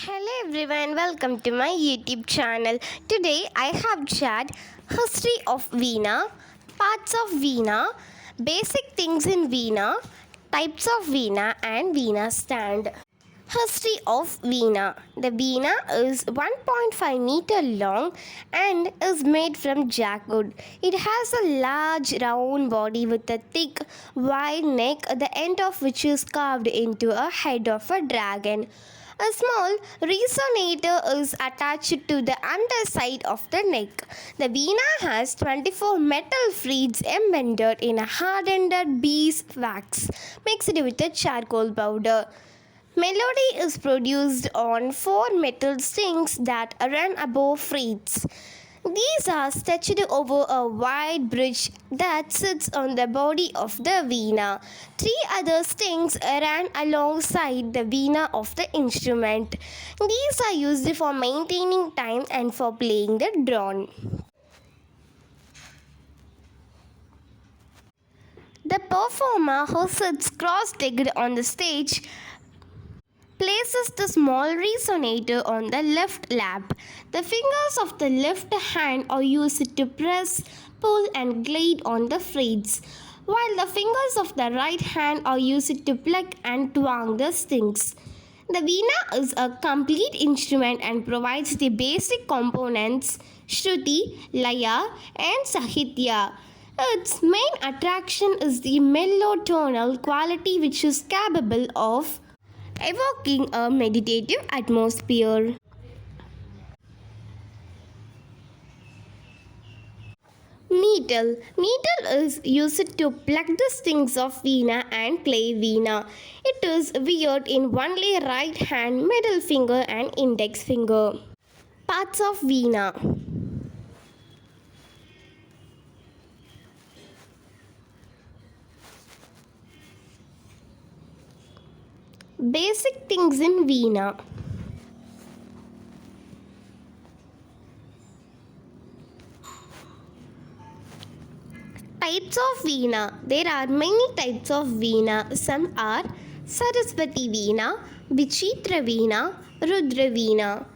Hello everyone, welcome to my YouTube channel. Today I have shared history of Veena, parts of Veena, basic things in Veena, types of Veena and Veena stand. History of Veena. The Veena is 1.5 meter long and is made from jackwood. It has a large round body with a thick wide neck, the end of which is carved into a head of a dragon. A small resonator is attached to the underside of the neck. The Veena has 24 metal fretts embedded in a hardened beeswax mixed with a charcoal powder. Melody is produced on 4 metal strings that run above frets. These are stretched over a wide bridge that sits on the body of the Veena. 3 other strings run alongside the Veena of the instrument. These are used for maintaining time and for playing the drone. The performer who sits cross-legged on the stage places the small resonator on the left lap. The fingers of the left hand are used to press, pull and glide on the frets, while the fingers of the right hand are used to pluck and twang the strings. The Veena is a complete instrument and provides the basic components Shruti, Laya and Sahitya. Its main attraction is the mellow-tonal quality which is capable of evoking a meditative atmosphere. Needle. Needle is used to pluck the strings of Veena and play Veena. It is weighed in only right hand, middle finger and index finger. Parts of Veena. Basic things in Veena. Types of Veena. There are many types of Veena. Some are Saraswati Veena, Vichitra Veena, Rudra Veena.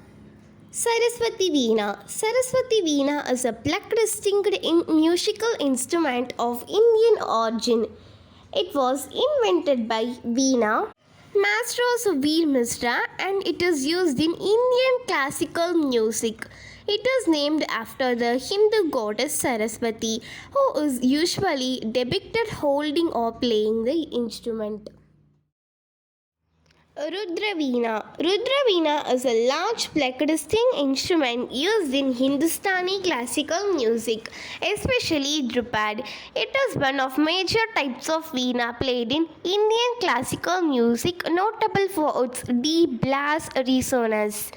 Saraswati Veena. Saraswati Veena is a plucked stringed musical instrument of Indian origin. It was invented by Veena Masters Veer Misra and it is used in Indian classical music. It is named after the Hindu goddess Saraswati, who is usually depicted holding or playing the instrument. Rudra Veena. Rudra Veena is a large plucked string instrument used in Hindustani classical music, especially Drupad. It is one of major types of Veena played in Indian classical music, notable for its deep bass resonance.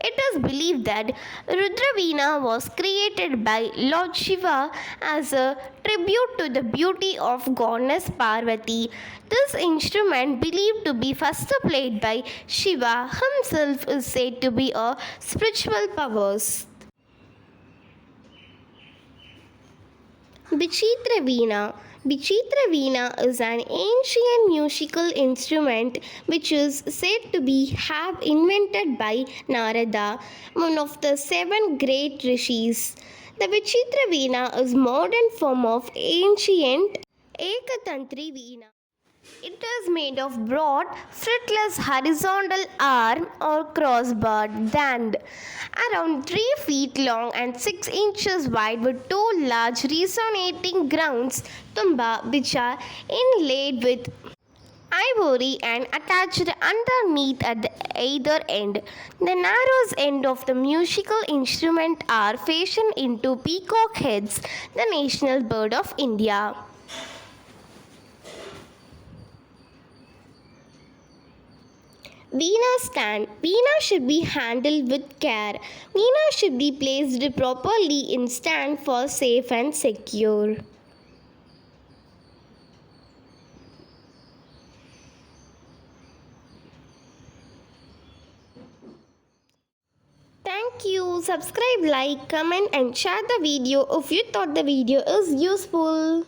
It is believed that Rudra Veena was created by Lord Shiva as a tribute to the beauty of goddess Parvati. This instrument, believed to be first played by Shiva himself, is said to be a spiritual powers. Vichitra Veena. Vichitra Veena is an ancient musical instrument which is said to be have invented by Narada, one of the 7 great rishis. The Vichitra Veena is modern form of ancient Ekatantri Veena. It is made of broad, fretless horizontal arm or crossbar band, around 3 feet long and 6 inches wide with 2 large resonating grounds tumba which are inlaid with ivory and attached underneath at the either end. The narrow end of the musical instrument are fashioned into peacock heads, the national bird of India. Veena stand. Veena should be handled with care. Veena should be placed properly in stand for safe and secure. Thank you. Subscribe, like, comment and share the video if you thought the video is useful.